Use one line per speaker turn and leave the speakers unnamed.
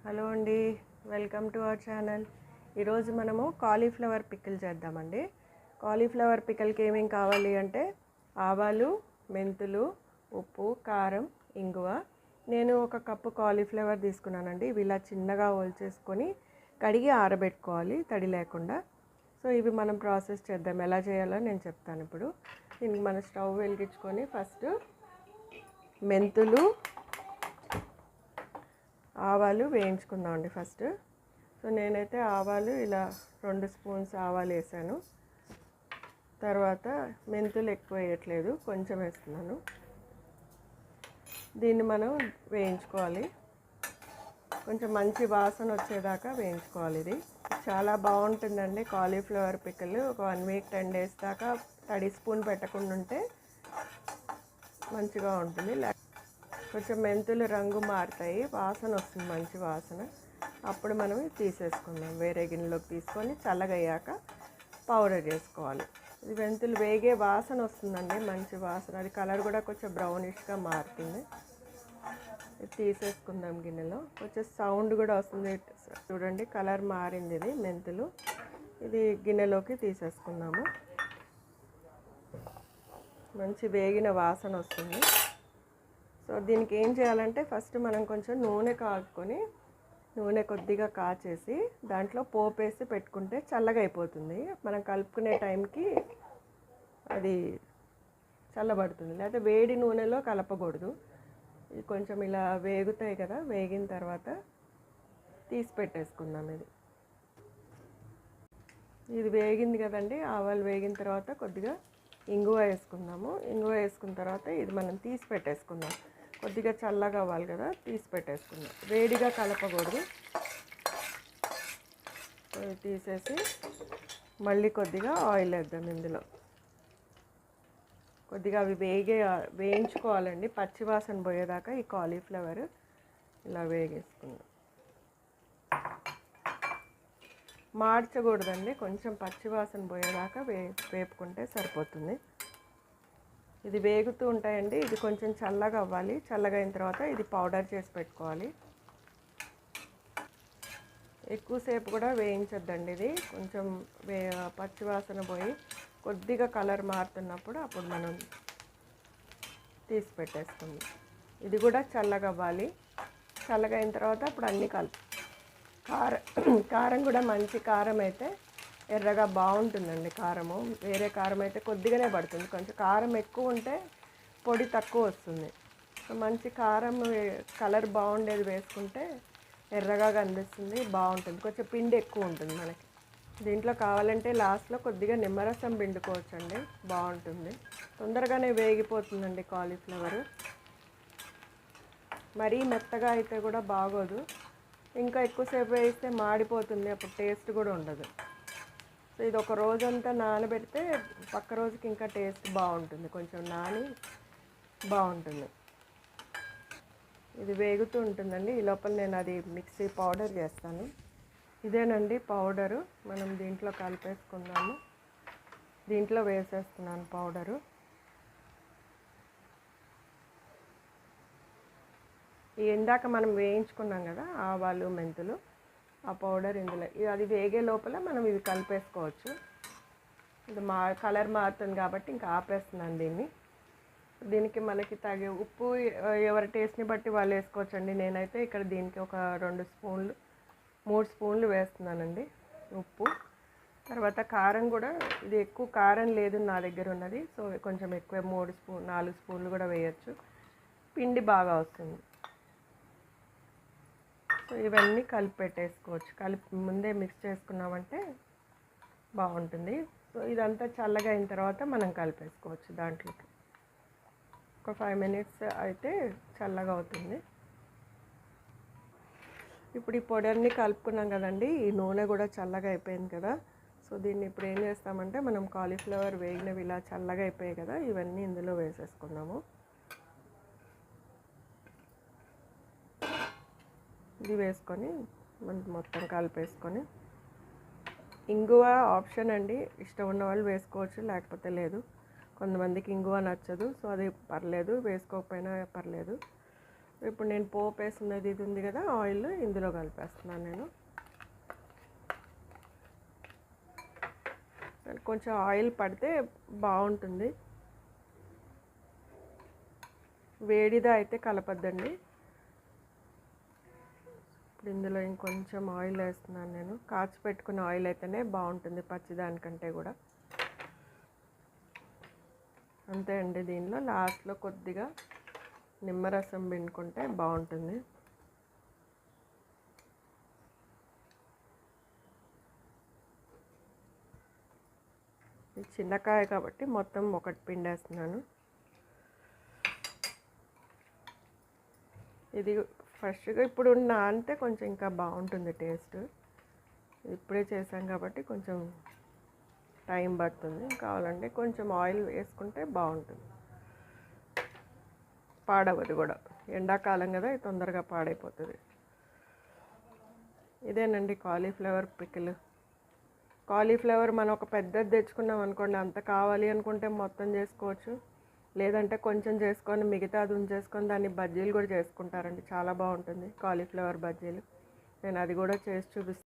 Hello అండి, welcome to our channel. ఈరోజు మనము కాలీఫ్లవర్ పికిల్ చేద్దామండి. కాలీఫ్లవర్ పికిల్కి ఏమేమి కావాలి అంటే ఆవాలు, మెంతులు, ఉప్పు, కారం, ఇంగువ. నేను ఒక కప్పు కాలీఫ్లవర్ తీసుకున్నానండి. ఇవి ఇలా చిన్నగా చేసుకొని కడిగి ఆరబెట్టుకోవాలి తడి లేకుండా. సో ఇవి మనం ప్రాసెస్ చేద్దాం, ఎలా చేయాలో నేను చెప్తాను ఇప్పుడు. దీనికి మన స్టవ్ వెలిగించుకొని ఫస్ట్ మెంతులు, ఆవాలు వేయించుకుందాం అండి ఫస్ట్. సో నేనైతే ఆవాలు ఇలా 2 స్పూన్స్ ఆవాలు వేసాను. తర్వాత మెంతులు ఎక్కువ వేయట్లేదు, కొంచెం వేస్తున్నాను. దీన్ని మనం వేయించుకోవాలి, కొంచెం మంచి వాసన వచ్చేదాకా వేయించుకోవాలి. ఇది చాలా బాగుంటుందండి కాలీఫ్లవర్ పికిల్. ఒక 1 వీక్ 10 డేస్ దాకా తడి స్పూన్ పెట్టకుండా ఉంటే మంచిగా ఉంటుంది. కొంచెం మెంతులు రంగు మారుతాయి, వాసన వస్తుంది, మంచి వాసన. అప్పుడు మనం తీసేసుకుందాం, వేరే గిన్నెలోకి తీసుకొని చల్లగయ్యాక పౌడర్ చేసుకోవాలి. ఇది మెంతులు వేగే వాసన వస్తుందండి, మంచి వాసన. అది కలర్ కూడా కొంచెం బ్రౌనిష్గా మారుతుంది. ఇది తీసేసుకుందాం గిన్నెలో. కొంచెం సౌండ్ కూడా వస్తుంది చూడండి, కలర్ మారింది ఇది మెంతులు. ఇది గిన్నెలోకి తీసేసుకుందాము. మంచి వేగిన వాసన వస్తుంది. సో దీనికి ఏం చేయాలంటే ఫస్ట్ మనం కొంచెం నూనె కాచుకొని, నూనె కొద్దిగా కాచేసి దాంట్లో పోపు వేసి పెట్టుకుంటే చల్లగా అయిపోతుంది. మనం కలుపుకునే టైంకి అది చల్లబడుతుంది. లేకపోతే వేడి నూనెలో కలపకూడదు. ఇది కొంచెం ఇలా వేగుతాయి కదా, వేగిన తర్వాత తీసి పెట్టేసుకుందాం. ఇది వేగింది కదండి. ఆవాలు వేగిన తర్వాత కొద్దిగా ఇంగువ వేసుకుందాము. ఇంగువ వేసుకున్న తర్వాత ఇది మనం తీసి పెట్టేసుకుందాం. కొద్దిగా చల్లగా అవ్వాలి కదా, తీసి పెట్టేసుకుందాం. వేడిగా కలపకూడదు. తీసేసి మళ్ళీ కొద్దిగా ఆయిల్ వేద్దాం ఇందులో. కొద్దిగా అవి వేయించుకోవాలండి, పచ్చివాసన పోయేదాకా. ఈ కాలీఫ్లవర్ ఇలా వేగేసుకుందాం. మార్చకూడదండి, కొంచెం పచ్చివాసన పోయేదాకా వేపుకుంటే సరిపోతుంది. ఇది వేగుతూ ఉంటాయండి. ఇది కొంచెం చల్లగా అవ్వాలి. చల్లగా అయిన తర్వాత ఇది పౌడర్ చేసి పెట్టుకోవాలి. ఎక్కువసేపు కూడా వేయించొద్దండి. ఇది కొంచెం పచ్చివాసన పోయి కొద్దిగా కలర్ మారుతున్నప్పుడు అప్పుడు మనం తీసి పెట్టేసుకుందాం. ఇది కూడా చల్లగా అవ్వాలి. చల్లగా అయిన తర్వాత అప్పుడు అన్నీ కారం కూడా మంచి కారం అయితే ఎర్రగా బాగుంటుందండి. కారము వేరే కారం అయితే కొద్దిగానే పడుతుంది. కొంచెం కారం ఎక్కువ ఉంటే పొడి తక్కువ వస్తుంది. మంచి కారం కలర్ బాగుండేది వేసుకుంటే ఎర్రగా కనిపిస్తుంది, బాగుంటుంది. కొంచెం పిండి ఎక్కువ ఉంటుంది మనకి. దీంట్లో కావాలంటే లాస్ట్లో కొద్దిగా నిమ్మరసం పిండుకోవచ్చండి, బాగుంటుంది. తొందరగానే వేగిపోతుందండి కాలీఫ్లవర్. మరీ మెత్తగా అయితే కూడా బాగోదు. ఇంకా ఎక్కువసేపు వేస్తే మాడిపోతుంది, అప్పుడు టేస్ట్ కూడా ఉండదు. సో ఇది ఒక రోజంతా నానబెడితే పక్క రోజుకి ఇంకా టేస్ట్ బాగుంటుంది, కొంచెం నాని బాగుంటుంది. ఇది వేగుతూ ఉంటుందండి. ఈ లోపల నేను అది మిక్సీ పౌడర్ చేస్తాను. ఇదేనండి పౌడరు, మనం దీంట్లో కలిపేసుకుందాము. దీంట్లో వేసేస్తున్నాను పౌడరు. ఇందాక మనం వేయించుకున్నాం కదా ఆవాలు, మెంతులు, ఆ పౌడర్ ఇందులో. అది వేగే లోపల మనం ఇవి కలిపేసుకోవచ్చు. ఇది కలర్ మారుతుంది కాబట్టి ఇంకా ఆపేస్తున్నాను దీన్ని. దీనికి మనకి తగే ఉప్పు ఎవరి టేస్ట్ని బట్టి వాళ్ళు వేసుకోవచ్చండి. నేనైతే ఇక్కడ దీనికి ఒక 2 స్పూన్లు 3 స్పూన్లు వేస్తున్నానండి ఉప్పు. తర్వాత కారం కూడా, ఇది ఎక్కువ కారం లేదు నా దగ్గర ఉన్నది, సో కొంచెం ఎక్కువ 4 స్పూన్లు కూడా వేయచ్చు. పిండి బాగా వస్తుంది. సో ఇవన్నీ కలిపి పెట్టేసుకోవచ్చు. ముందే మిక్స్ చేసుకున్నామంటే బాగుంటుంది. సో ఇదంతా చల్లగా అయిన తర్వాత మనం కలిపేసుకోవచ్చు దాంట్లోకి. ఒక 5 మినిట్స్ అయితే చల్లగా అవుతుంది. ఇప్పుడు ఈ పొడిని కలుపుకున్నాం కదండి, ఈ నూనె కూడా చల్లగా అయిపోయింది కదా. సో దీన్ని ఇప్పుడు ఏం చేస్తామంటే మనం కాలీఫ్లవర్ వేగినవి ఇలా చల్లగా అయిపోయాయి కదా, ఇవన్నీ ఇందులో వేసేసుకున్నాము. ఇది వేసుకొని మొత్తం కలిపేసుకొని, ఇంగువ ఆప్షన్ అండి, ఇష్టం ఉన్న వాళ్ళు వేసుకోవచ్చు, లేకపోతే లేదు. కొంతమందికి ఇంగువ నచ్చదు, సో అది పర్లేదు, వేసుకోకపోయినా పర్లేదు. ఇప్పుడు నేను పోపు వేస్తున్నది ఇది ఉంది కదా, ఆయిల్ ఇందులో కలిపేస్తున్నాను నేను. కొంచెం ఆయిల్ పడితే బాగుంటుంది, వేడిదా అయితే కలపద్దండి. ఇప్పుడు ఇందులో ఇంకొంచెం ఆయిల్ వేస్తున్నాను నేను. కాచి పెట్టుకున్న ఆయిల్ అయితేనే బాగుంటుంది పచ్చిదానికంటే కూడా. అంతే అండి. దీనిలో లాస్ట్లో కొద్దిగా నిమ్మరసం పిండుకుంటే బాగుంటుంది. ఇది చిన్నకాయ కాబట్టి మొత్తం ఒకటి పిండేస్తున్నాను. ఇది ఫ్రెష్గా ఇప్పుడు నానితే కొంచెం ఇంకా బాగుంటుంది టేస్ట్. ఇప్పుడే చేసాం కాబట్టి కొంచెం టైం పడుతుంది. కావాలంటే కొంచెం ఆయిల్ వేసుకుంటే బాగుంటుంది, పాడవదు కూడా. ఎండాకాలం కదా, ఇది తొందరగా పాడైపోతుంది. ఇదేనండి కాలీఫ్లవర్ పికిల్. కాలీఫ్లవర్ మనం ఒక పెద్దది తెచ్చుకున్నాం అనుకోండి, అంత కావాలి అనుకుంటే మొత్తం చేసుకోవచ్చు. లేదంటే కొంచెం చేసుకొని మిగతాది ఉంచేసుకొని దాన్ని బజ్జీలు కూడా చేసుకుంటారండి. చాలా బాగుంటుంది కాలీఫ్లవర్ బజ్జీలు. నేను అది కూడా చేసి చూపిస్తాను.